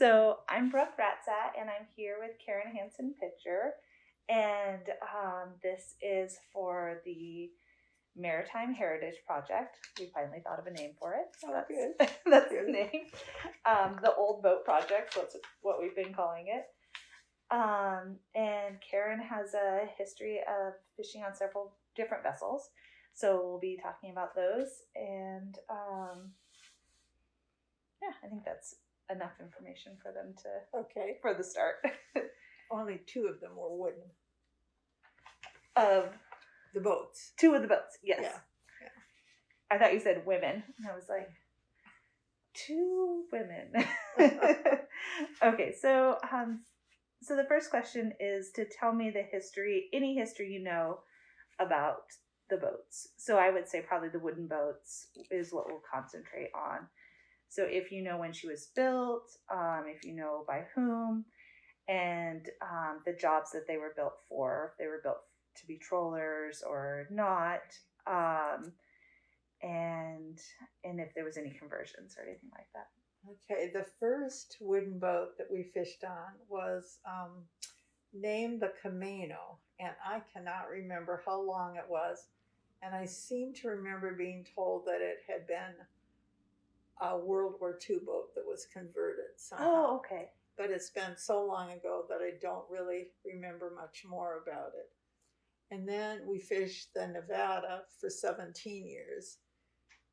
So I'm Brooke Ratzat, and I'm here with Hanson Pitcher, and this is for the Maritime Heritage Project. We finally thought of a name for it, so that's the name. The Old Boat Project. That's what we've been calling it. And Karen has a history of fishing on several different vessels, so we'll be talking about those. And yeah, I think that's enough information for them to for the start. Only 2 of them were wooden. Of the boats. 2 of the boats, yes. Yeah. I thought you said women, and I was like, 2 women. Okay, so the first question is to tell me the history, any history you know about the boats. So I would say probably the wooden boats is what we'll concentrate on. So if you know when she was built, if you know by whom, and the jobs that they were built for, if they were built to be trawlers or not, and if there was any conversions or anything like that. Okay, the first wooden boat that we fished on was named the Camano, and I cannot remember how long it was, and I seem to remember being told that it had been a World War II boat that was converted somehow. Oh, okay. But it's been so long ago that I don't really remember much more about it. And then we fished the Nevada for 17 years.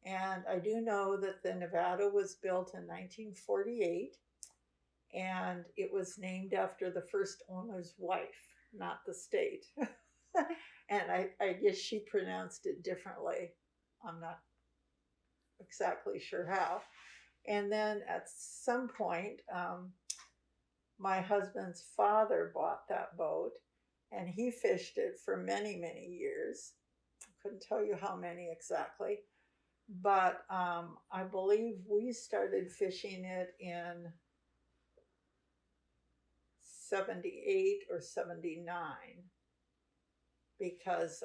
And I do know that the Nevada was built in 1948, and it was named after the first owner's wife, not the state. And I guess she pronounced it differently. I'm not exactly sure how. And then at some point, my husband's father bought that boat, and he fished it for many, many years. I couldn't tell you how many exactly. But I believe we started fishing it in 78 or 79 because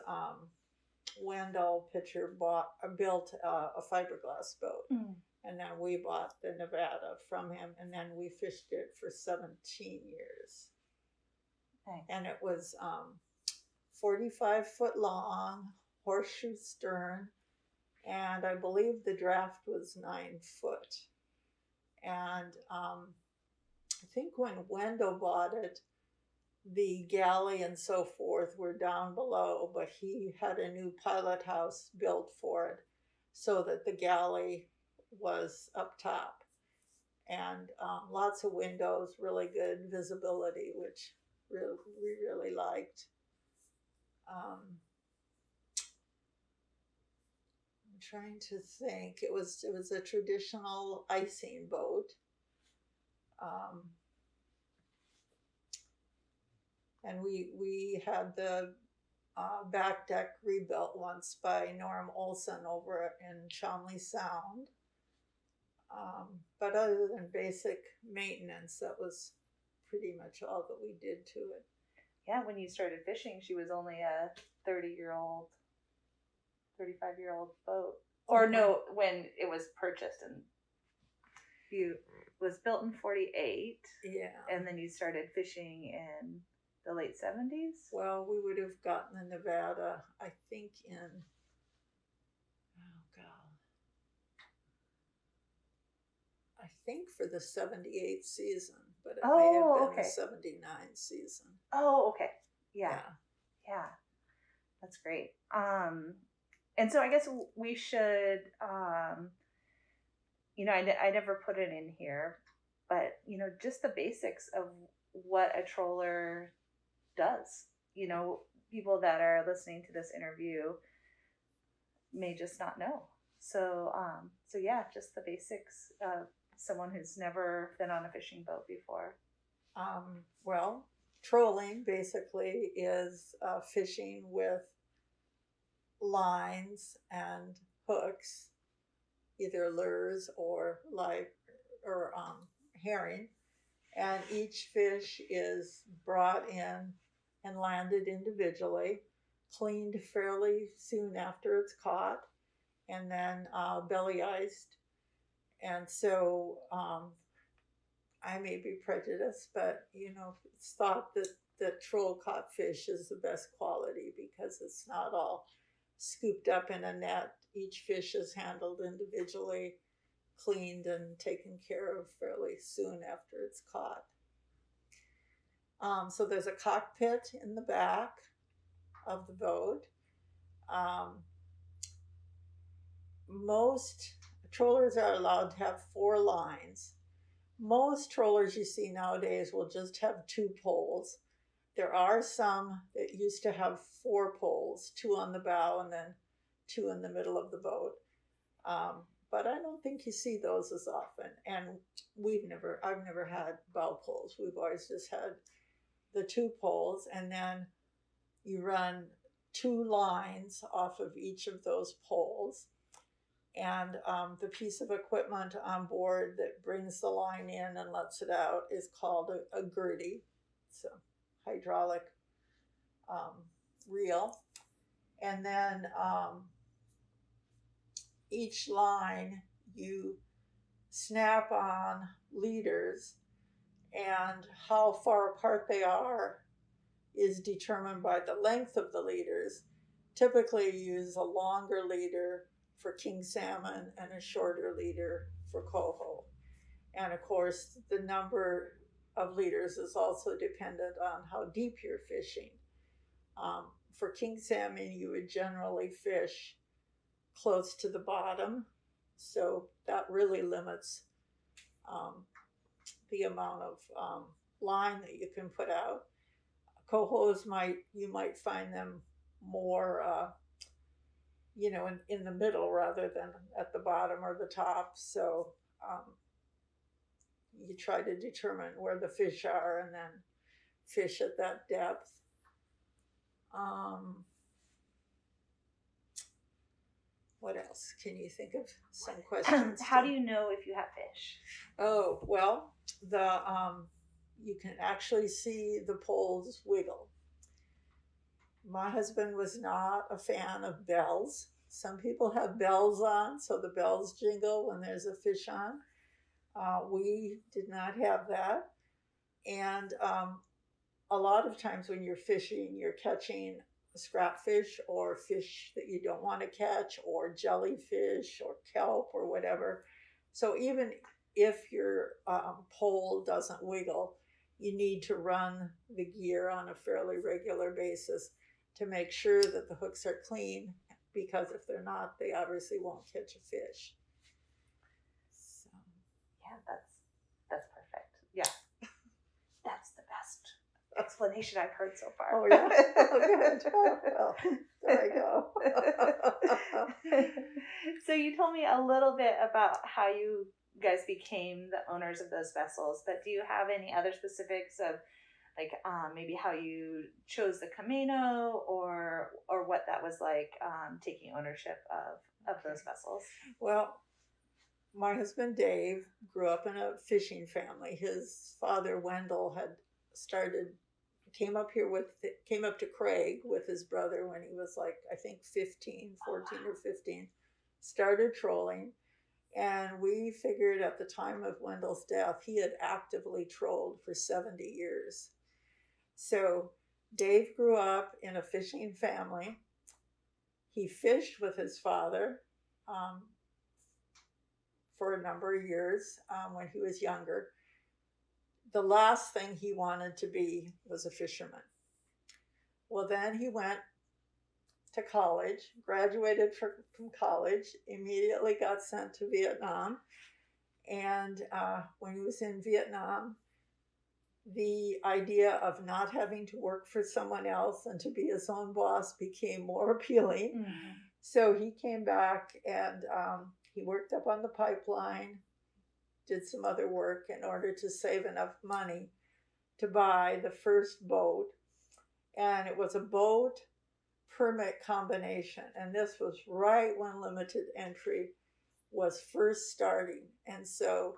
Wendell Pitcher built a fiberglass boat. And then we bought the Nevada from him, and then we fished it for 17 years. Nice. And it was 45 foot long, horseshoe stern, and I believe the draft was 9 foot. And I think when Wendell bought it, the galley and so forth were down below, but he had a new pilot house built for it so that the galley was up top. And lots of windows, really good visibility, which we really liked. I'm trying to think. It was a traditional icing boat. And we had the back deck rebuilt once by Norm Olson over in Chumley Sound. But other than basic maintenance, that was pretty much all that we did to it. Yeah, when you started fishing, she was only a 35-year-old boat. Or no, when it was purchased, and you was built in 48. Yeah. And then you started fishing in the late 70s? Well, we would have gotten the Nevada, I think, in, I think for the 78 season, but it may have been the 79 season. Oh, okay. Yeah. That's great. And so I guess we should, I never put it in here, but, just the basics of what a trawler does. People that are listening to this interview may just not know. So yeah, just the basics of someone who's never been on a fishing boat before. Well, trolling basically is fishing with lines and hooks, either lures or herring, and each fish is brought in and landed individually, cleaned fairly soon after it's caught, and then belly iced. And so I may be prejudiced, but it's thought that troll caught fish is the best quality because it's not all scooped up in a net. Each fish is handled individually, cleaned, and taken care of fairly soon after it's caught. So there's a cockpit in the back of the boat. Um, Most trollers are allowed to have 4 lines. Most trollers you see nowadays will just have 2 poles. There are some that used to have 4 poles, 2 on the bow and then 2 in the middle of the boat. But I don't think you see those as often. And I've never had bow poles. We've always just had the 2 poles, and then you run 2 lines off of each of those poles. And the piece of equipment on board that brings the line in and lets it out is called a gurdy. It's a hydraulic reel. And then each line you snap on leaders, and how far apart they are is determined by the length of the leaders. Typically you use a longer leader for king salmon and a shorter leader for coho. And of course, the number of leaders is also dependent on how deep you're fishing. For king salmon, you would generally fish close to the bottom, so that really limits the amount of line that you can put out. Cohos you might find them more in the middle rather than at the bottom or the top. So you try to determine where the fish are and then fish at that depth. What else? Can you think of some questions? How do you know if you have fish? Oh, well, you can actually see the poles wiggle. My husband was not a fan of bells. Some people have bells on, so the bells jingle when there's a fish on. We did not have that. And a lot of times when you're fishing, you're catching scrap fish or fish that you don't want to catch, or jellyfish or kelp or whatever. So even if your pole doesn't wiggle, you need to run the gear on a fairly regular basis to make sure that the hooks are clean, because if they're not, they obviously won't catch a fish. So. Yeah, that's perfect. Yeah, that's the best explanation I've heard so far. Oh yeah, oh, good. Oh, well, there I go. So you told me a little bit about how you guys became the owners of those vessels, but do you have any other specifics of like maybe how you chose the Camano or what that was like taking ownership of those vessels? Well, my husband Dave grew up in a fishing family. His father Wendell came up to Craig with his brother when he was like, I think 14 or 15, started trolling. And we figured at the time of Wendell's death, he had actively trolled for 70 years. So Dave grew up in a fishing family. He fished with his father for a number of years when he was younger. The last thing he wanted to be was a fisherman. Well, then he went to college, graduated from college, immediately got sent to Vietnam. And when he was in Vietnam, the idea of not having to work for someone else and to be his own boss became more appealing. Mm-hmm. So he came back and he worked up on the pipeline, did some other work in order to save enough money to buy the first boat. And it was a boat permit combination. And this was right when limited entry was first starting. And so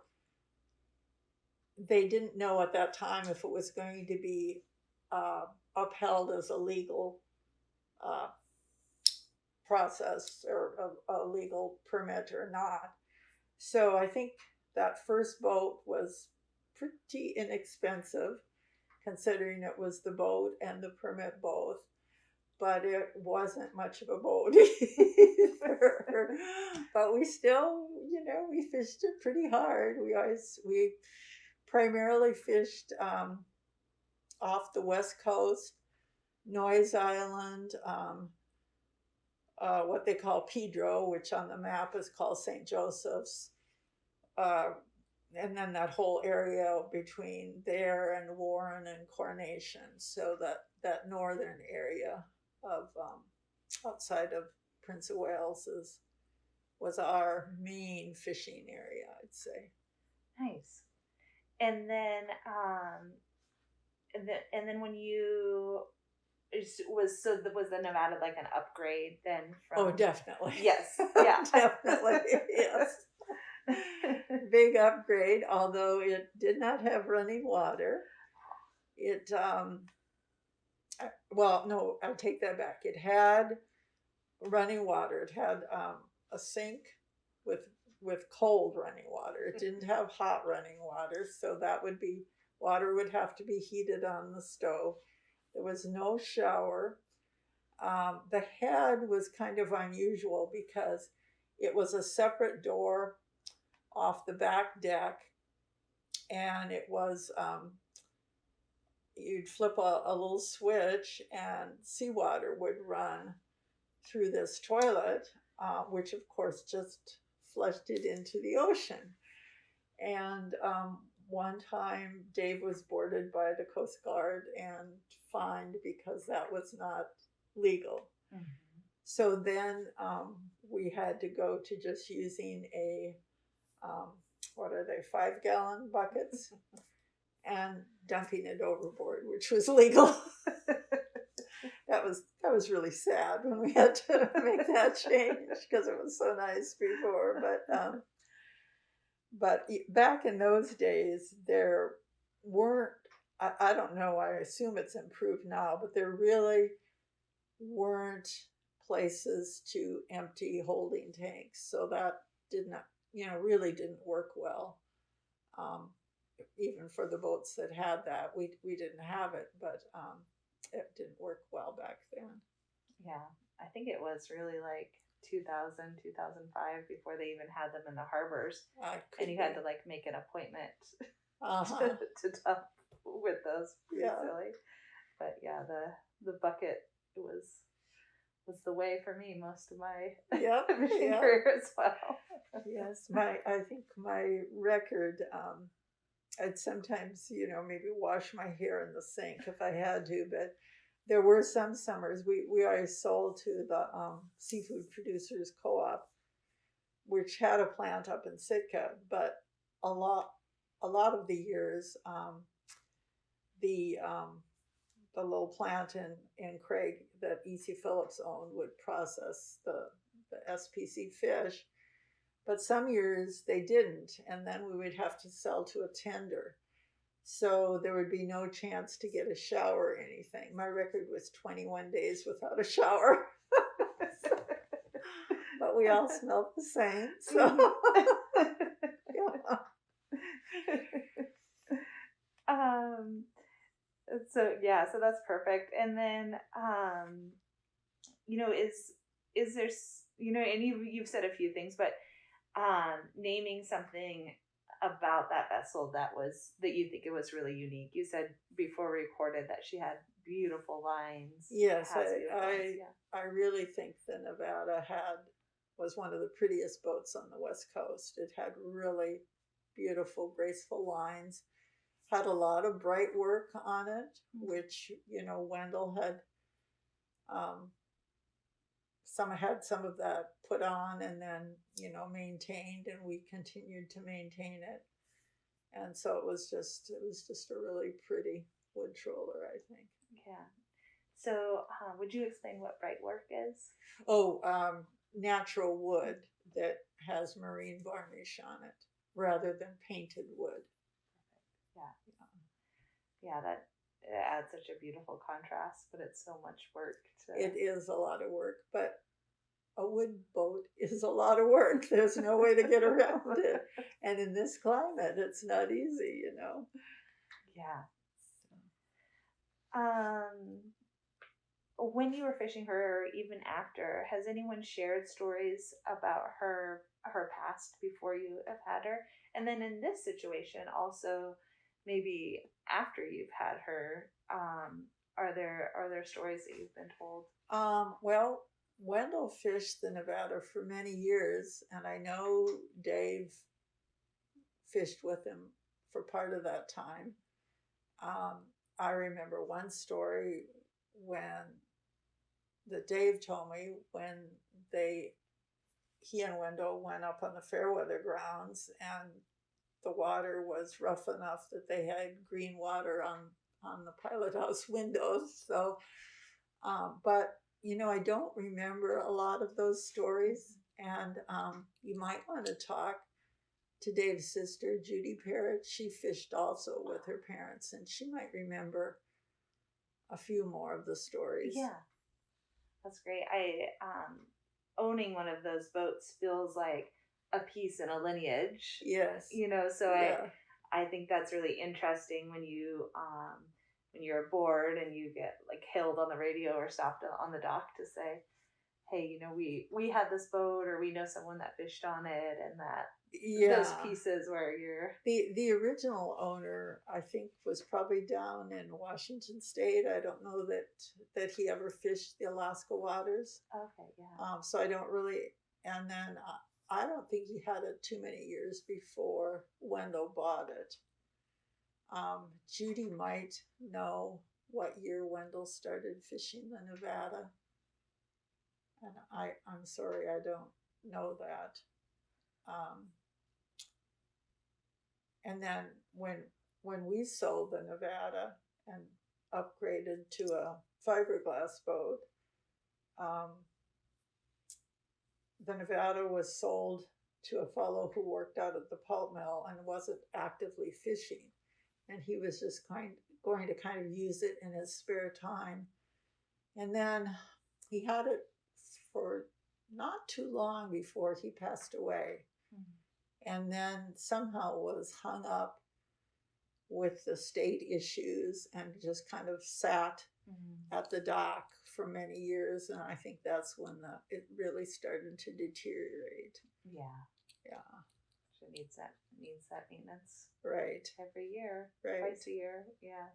they didn't know at that time if it was going to be upheld as a legal process or a legal permit or not. So I think that first boat was pretty inexpensive, considering it was the boat and the permit both. But it wasn't much of a boat either. But we still, we fished it pretty hard. We primarily fished off the west coast, Noyes Island, what they call Pedro, which on the map is called St. Joseph's, and then that whole area between there and Warren and Coronation. So that northern area of outside of Prince of Wales was our main fishing area, I'd say. Nice. And then when you was the Nevada like an upgrade then from? Oh, definitely. Yes. Yeah. Definitely. Yes. Big upgrade, although it did not have running water. It well, no, I'll take that back. It had running water. It had a sink with cold running water. It didn't have hot running water, so water would have to be heated on the stove. There was no shower. The head was kind of unusual because it was a separate door off the back deck, and it was you'd flip a little switch and seawater would run through this toilet, which of course just flushed it into the ocean. And one time Dave was boarded by the Coast Guard and fined because that was not legal. Mm-hmm. So then we had to go to just using a, 5-gallon buckets and dumping it overboard, which was legal. That was really sad when we had to make that change because it was so nice before. But back in those days, there weren't, I don't know, I assume it's improved now, but there really weren't places to empty holding tanks. So that did not, really didn't work well. Even for the boats that had that, we didn't have it, but it didn't work well back then. Yeah, I think it was really like 2000, 2005 before they even had them in the harbors. And you had to like make an appointment to dump with those. Pretty silly. But yeah, the bucket was the way for me most of my fishing career as well. Yes, I think my record, I'd sometimes, maybe wash my hair in the sink if I had to, but there were some summers we always sold to the Seafood Producers Co-op, which had a plant up in Sitka, but a lot of the years the little plant in Craig that E.C. Phillips owned would process the SPC fish, but some years they didn't, and then we would have to sell to a tender. So there would be no chance to get a shower or anything. My record was 21 days without a shower. But we all smelled the same. So, so that's perfect. And then, is there, and you've said a few things, but naming something about that vessel that you think it was really unique. You said before we recorded that she had beautiful lines. Yes, I really think the Nevada was one of the prettiest boats on the West Coast. It had really beautiful, graceful lines, had a lot of bright work on it, which, Wendell had some of that put on and then, maintained, and we continued to maintain it. And so it was just a really pretty wood troller, I think. Yeah. So would you explain what bright work is? Natural wood that has marine varnish on it rather than painted wood. Yeah, that adds such a beautiful contrast, but it's so much work. It is a lot of work, but a wood boat is a lot of work. There's no way to get around it. And in this climate, it's not easy, you know. Yeah. When you were fishing her, or even after, has anyone shared stories about her past before you have had her? And then in this situation, also maybe after you've had her, are there stories that you've been told? Well, Wendell fished the Nevada for many years, and I know Dave fished with him for part of that time. I remember one story that Dave told me when he and Wendell went up on the Fairweather grounds, and the water was rough enough that they had green water on the pilot house windows. So, but you know, I don't remember a lot of those stories, and you might want to talk to Dave's sister, Judy Parrott. She fished also with her parents, and she might remember a few more of the stories. Yeah, that's great. Owning one of those boats feels like a piece in a lineage. Yes. So Yeah. I think that's really interesting when you're bored and you get like hailed on the radio or stopped on the dock to say, hey, we had this boat, or we know someone that fished on it, and that those pieces where you're the original owner, I think, was probably down in Washington State. I don't know that he ever fished the Alaska waters. Okay, yeah. So I don't really, and then I don't think he had it too many years before Wendell bought it. Judy might know what year Wendell started fishing the Nevada. And I'm sorry, I don't know that. And then when we sold the Nevada and upgraded to a fiberglass boat, the Nevada was sold to a fellow who worked out at the pulp mill and wasn't actively fishing. And he was just going to kind of use it in his spare time. And then he had it for not too long before he passed away. Mm-hmm. And then somehow was hung up with the state issues and just kind of sat at the dock for many years. And I think that's when it really started to deteriorate. Yeah. Yeah. So it needs that maintenance. Right. Every year. Right. Twice a year. Yeah.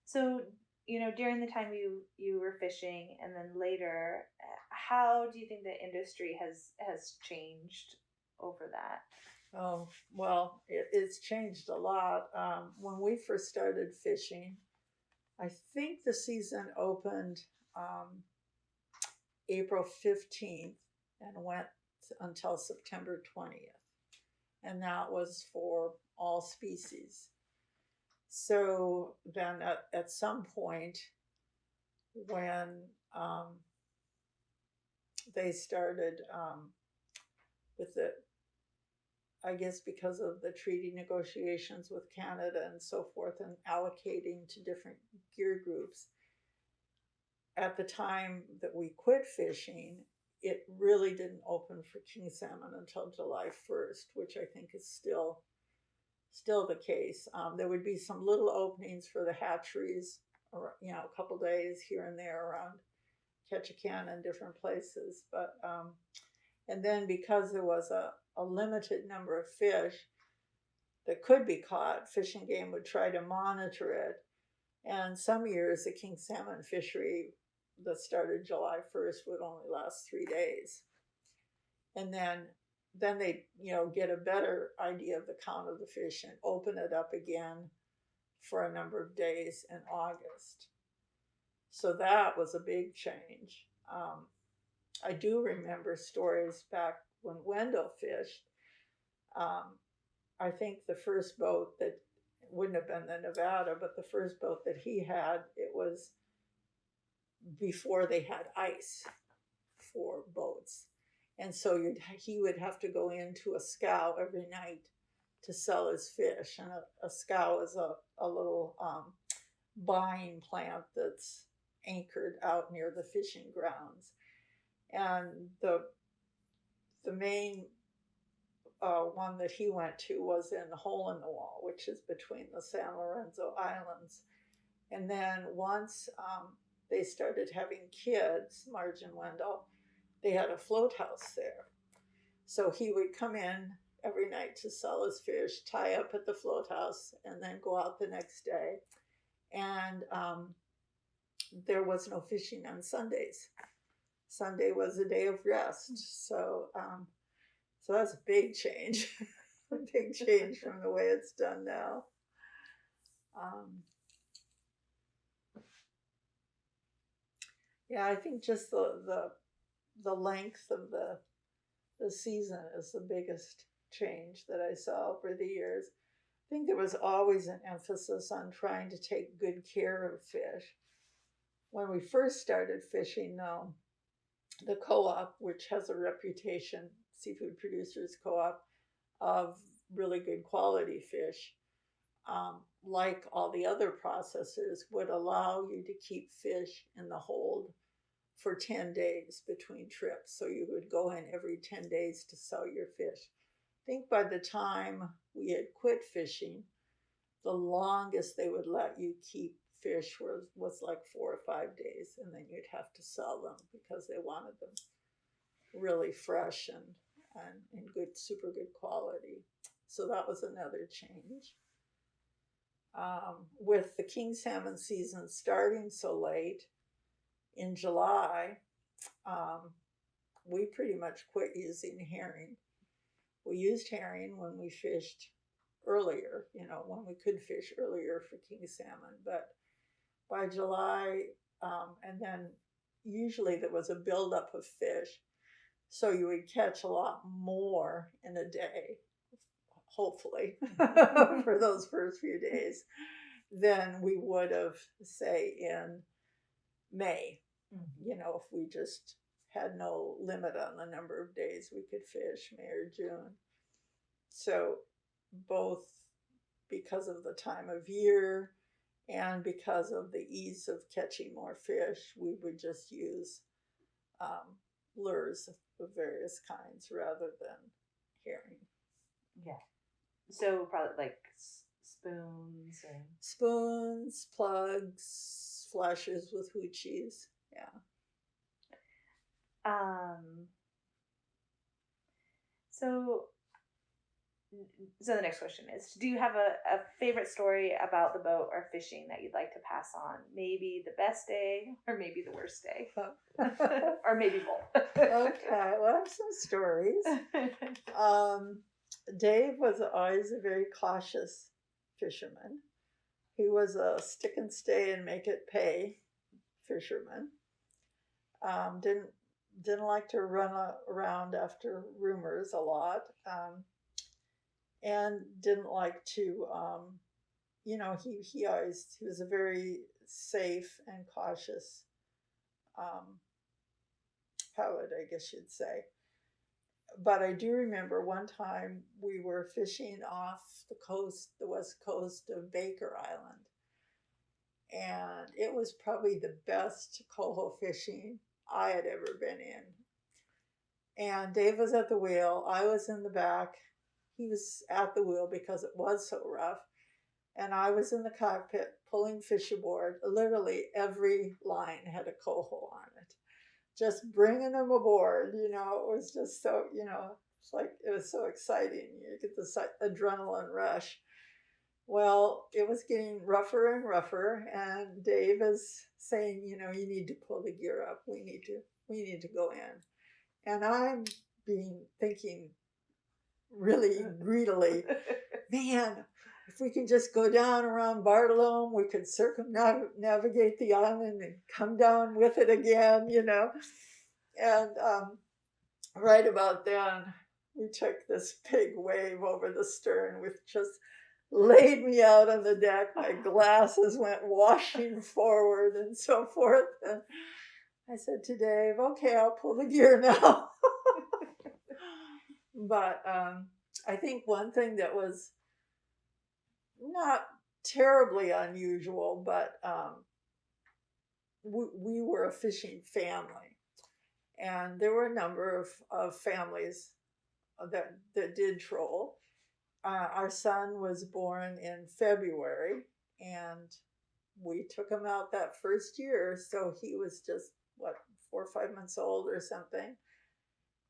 So, during the time you were fishing, and then later, how do you think the industry has changed over that? Oh, well, it's changed a lot. When we first started fishing, I think the season opened April 15th and went until September 20th. And that was for all species. So then at some point when they started with I guess because of the treaty negotiations with Canada and so forth, and allocating to different gear groups, at the time that we quit fishing, it really didn't open for king salmon until July 1st, which I think is still the case. There would be some little openings for the hatcheries, or a couple days here and there around Ketchikan and different places. But and then because there was a limited number of fish that could be caught, Fish and Game would try to monitor it. And some years the king salmon fishery that started July 1st would only last 3 days. And then they get a better idea of the count of the fish and open it up again for a number of days in August. So that was a big change. I do remember stories back when Wendell fished. I think the first boat that wouldn't have been the Nevada, but the first boat that he had, it was before they had ice for boats. And so he would have to go into a scow every night to sell his fish. And a scow is a little buying plant that's anchored out near the fishing grounds. And the main one that he went to was in the Hole in the Wall, which is between the San Lorenzo Islands. And then once they started having kids, Marge and Wendell, they had a float house there. So he would come in every night to sell his fish, tie up at the float house, and then go out the next day. And there was no fishing on Sundays. Sunday was a day of rest. So that's a big change, a big change from the way it's done now. Yeah, I think just the length of the season is the biggest change that I saw over the years. I think there was always an emphasis on trying to take good care of fish. When we first started fishing, though, the co-op, which has a reputation, Seafood Producers Co-op, of really good quality fish, like all the other processors, would allow you to keep fish in the hold for 10 days between trips. So you would go in every 10 days to sell your fish. I think by the time we had quit fishing, the longest they would let you keep fish was like 4 or 5 days, and then you'd have to sell them because they wanted them really fresh and in good, super good quality. So that was another change. With the king salmon season starting so late in July, we pretty much quit using herring. We used herring when we fished earlier, when we could fish earlier for king salmon. But by July, and then usually there was a buildup of fish. So you would catch a lot more in a day, hopefully, for those first few days, than we would have, say, in May. If we just had no limit on the number of days we could fish, May or June. So both because of the time of year and because of the ease of catching more fish, we would just use lures of various kinds rather than herring. Yeah. So probably like spoons, plugs, flashers with hoochies. Yeah. So the next question is, do you have a favorite story about the boat or fishing that you'd like to pass on? Maybe the best day or maybe the worst day. Or maybe both. Okay, well, I have some stories. Dave was always a very cautious fisherman. He was a stick and stay and make it pay fisherman. Didn't like to run around after rumors a lot. And didn't like to, he was a very safe and cautious pilot, I guess you'd say. But I do remember one time we were fishing off the west coast of Baker Island. And it was probably the best coho fishing I had ever been in. And Dave was at the wheel. I was in the back. He was at the wheel because it was so rough. And I was in the cockpit pulling fish aboard. Literally every line had a coho on it. Just bringing them aboard, it was just so, it's like, it was so exciting. You get this adrenaline rush. Well, it was getting rougher and rougher. And Dave is saying, you need to pull the gear up. We need to go in. And I'm thinking really greedily, man, if we can just go down around Bartolome, we could circumnavigate the island and come down with it again, And right about then, we took this big wave over the stern, which just laid me out on the deck. My glasses went washing forward and so forth. And I said to Dave, okay, I'll pull the gear now. But I think one thing that was not terribly unusual, but we were a fishing family, and there were a number of families that did troll. Our son was born in February, and we took him out that first year, so he was just what, 4 or 5 months old or something.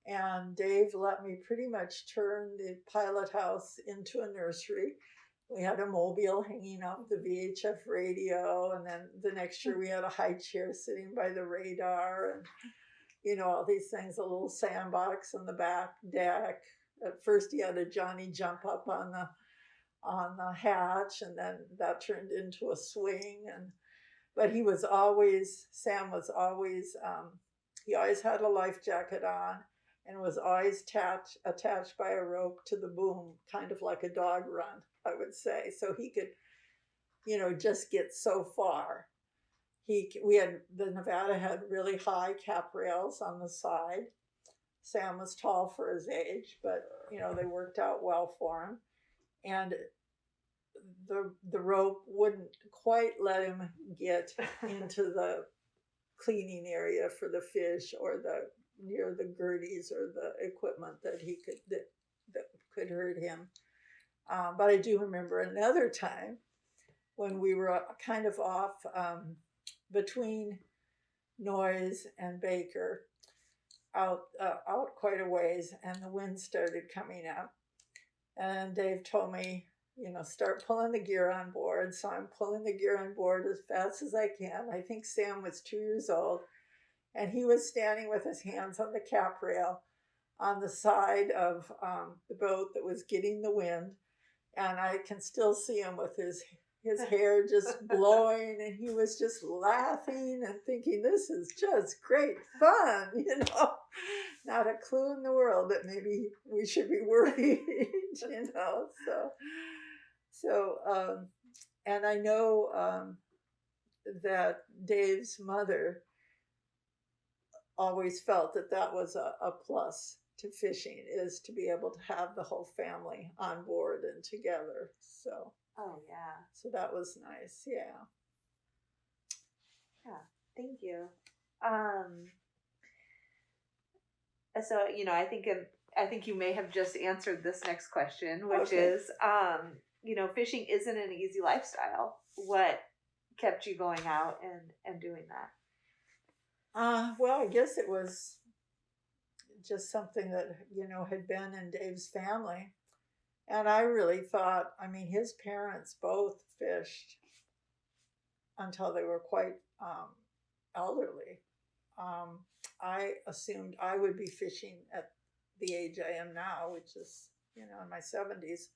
And Dave let me pretty much turn the pilot house into a nursery. We had a mobile hanging off the VHF radio, and then the next year we had a high chair sitting by the radar, and all these things, a little sandbox on the back deck. At first he had a Johnny jump up on the hatch, and then that turned into a swing. But Sam was always, he always had a life jacket on, and was always attached by a rope to the boom, kind of like a dog run, I would say. So he could, just get so far. The Nevada had really high cap rails on the side. Sam was tall for his age, but they worked out well for him. And the rope wouldn't quite let him get into the cleaning area for the fish, or near the girdies or the equipment that could hurt him. But I do remember another time when we were kind of off between Noyes and Baker, out quite a ways, and the wind started coming up. And Dave told me, start pulling the gear on board. So I'm pulling the gear on board as fast as I can. I think Sam was 2 years old, and he was standing with his hands on the cap rail on the side of the boat that was getting the wind. And I can still see him with his hair just blowing, and he was just laughing and thinking, this is just great fun, not a clue in the world that maybe we should be worried, so and I know that Dave's mother always felt that was a plus to fishing, is to be able to have the whole family on board and together. So oh yeah, so that was nice. Yeah, thank you. So I think you may have just answered this next question, which is fishing isn't an easy lifestyle. What kept you going out and doing that? Well, I guess it was just something that had been in Dave's family. And I really thought, his parents both fished until they were quite elderly. I assumed I would be fishing at the age I am now, which is, in my 70s.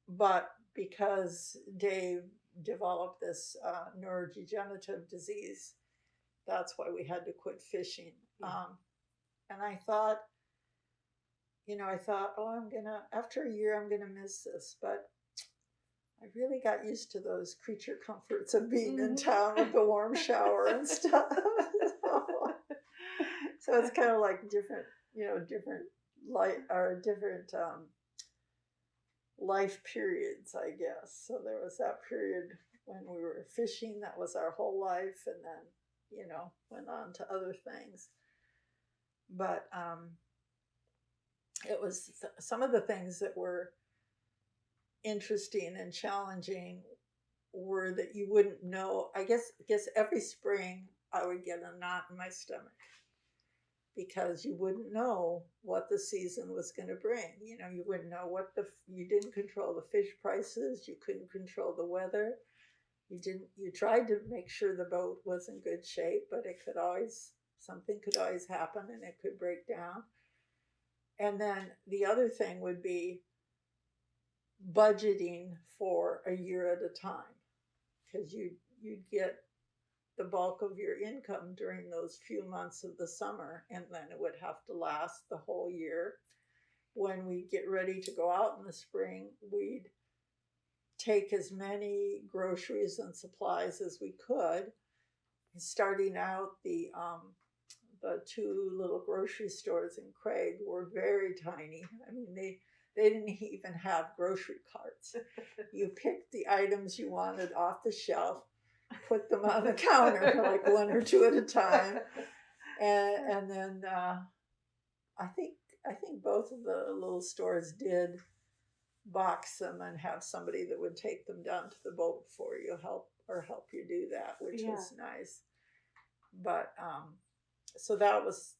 But because Dave developed this neurodegenerative disease, that's why we had to quit fishing. And I thought, after a year, I'm going to miss this. But I really got used to those creature comforts of being in town with the warm shower and stuff. So it's kind of like different life periods, I guess. So there was that period when we were fishing, that was our whole life, and then, went on to other things. But it was some of the things that were interesting and challenging were that you wouldn't know. I guess every spring I would get a knot in my stomach, because you wouldn't know what the season was going to bring. You wouldn't know you didn't control the fish prices. You couldn't control the weather. You tried to make sure the boat was in good shape, but something could always happen, and it could break down. And then the other thing would be budgeting for a year at a time, because you'd get the bulk of your income during those few months of the summer, and then it would have to last the whole year. When we get ready to go out in the spring, we'd take as many groceries and supplies as we could. Starting out, the 2 little grocery stores in Craig were very tiny. They didn't even have grocery carts. You picked the items you wanted off the shelf, put them on the counter, like one or two at a time. And then I think both of the little stores did box them and have somebody that would take them down to the boat for you, help you do that, which was nice. But so that was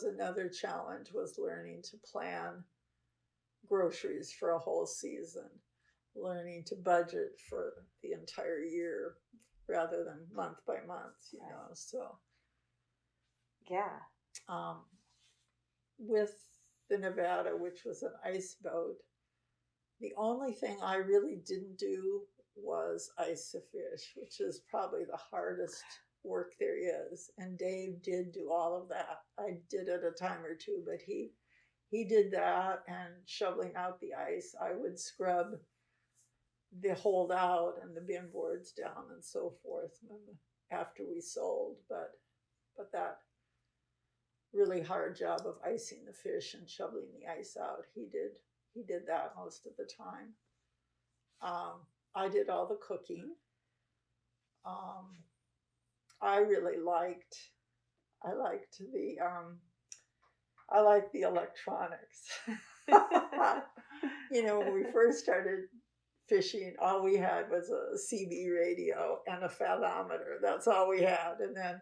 another challenge, was learning to plan groceries for a whole season, learning to budget for the entire year rather than month by month, you know. So with the Nevada, which was an ice boat, the only thing I really didn't do was ice the fish, which is probably the hardest work there is. And Dave did do all of that. I did it a time or two, but he did that, and shoveling out the ice. I would scrub the holdout and the bin boards down and so forth after we sold. But that really hard job of icing the fish and shoveling the ice out, he did that most of the time. I did all the cooking. I really liked the electronics. You know, when we first started fishing, all we had was a CB radio and a fathometer. That's all we had. And then,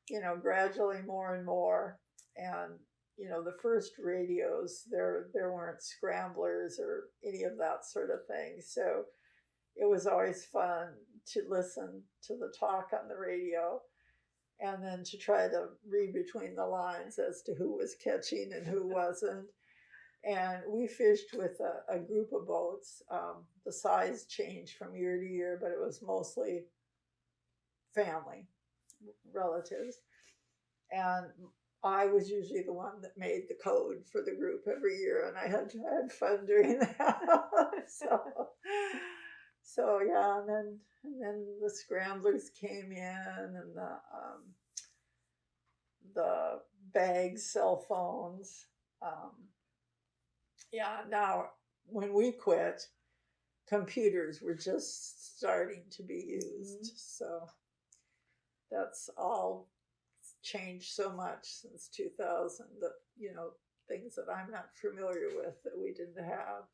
you know, gradually more and more. And, you know, the first radios, there weren't scramblers or any of that sort of thing. So it was always fun to listen to the talk on the radio, and then to try to read between the lines as to who was catching and who wasn't. And we fished with a group of boats. The size changed from year to year, but it was mostly family, relatives. And I was usually the one that made the code for the group every year, and I had fun doing that. So yeah, and then the scramblers came in, and the bags, cell phones. Now when we quit, computers were just starting to be used. So that's all changed so much since 2000 that, you know, things that I'm not familiar with that we didn't have.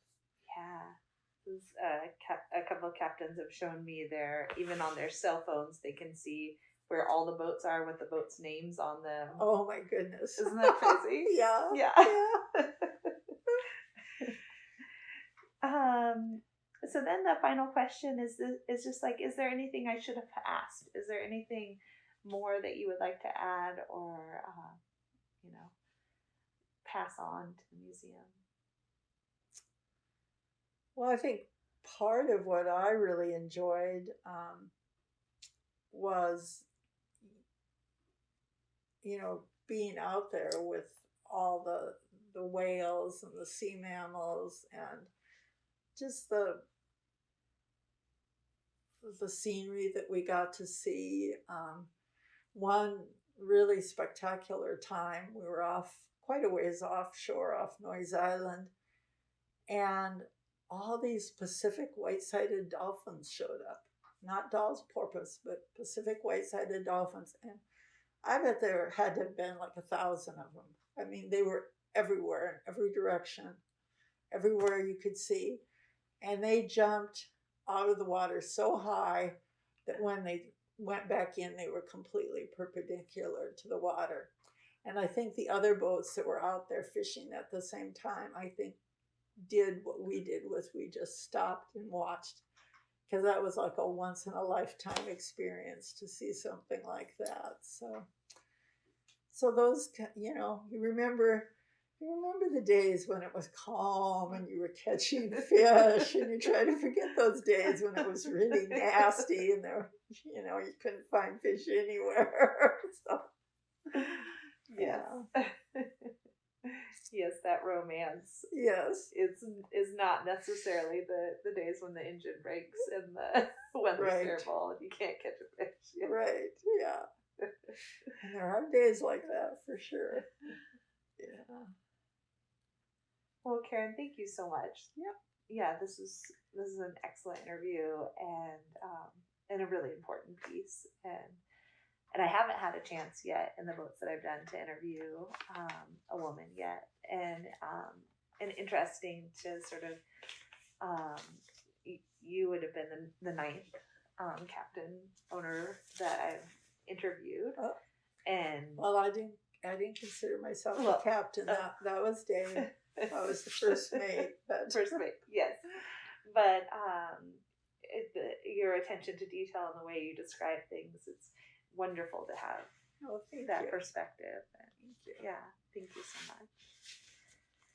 A couple of captains have shown me even on their cell phones, they can see where all the boats are with the boats' names on them. Oh my goodness. Isn't that crazy? Yeah. So then the final question is just like, is there anything I should have asked? Is there anything more that you would like to add or, you know, pass on to the museum? Well, I think part of what I really enjoyed was, you know, being out there with all the whales and the sea mammals, and just the scenery that we got to see. One really spectacular time, we were quite a ways offshore, off Noyes Island, and all these Pacific white-sided dolphins showed up. Not Dall's porpoise, but Pacific white-sided dolphins. And I bet there had to have been like 1,000 of them. I mean, they were everywhere, in every direction, everywhere you could see. And they jumped out of the water so high that when they went back in, they were completely perpendicular to the water. And I think the other boats that were out there fishing at the same time, I think, did what we did, was we just stopped and watched, because that was like a once in a lifetime experience to see something like that. So those, you know, you remember the days when it was calm and you were catching fish, and you try to forget those days when it was really nasty and there, you know, you couldn't find fish anywhere. So yeah. Yes, that romance. Yes. is not necessarily the days when the engine breaks and the weather's terrible and you can't catch a fish. Yeah. Right, yeah. And there are days like that for sure. Yeah. Well, Karen, thank you so much. Yep. Yeah, this is an excellent interview, and and a really important piece. And I haven't had a chance yet in the boats that I've done to interview a woman yet, and interesting to sort of you would have been the ninth captain owner that I've interviewed, and well, I didn't consider myself a captain. That was Dave. I was the first mate. First mate, yes, but your attention to detail and the way you describe things, it's wonderful to have that perspective. And yeah, thank you so much.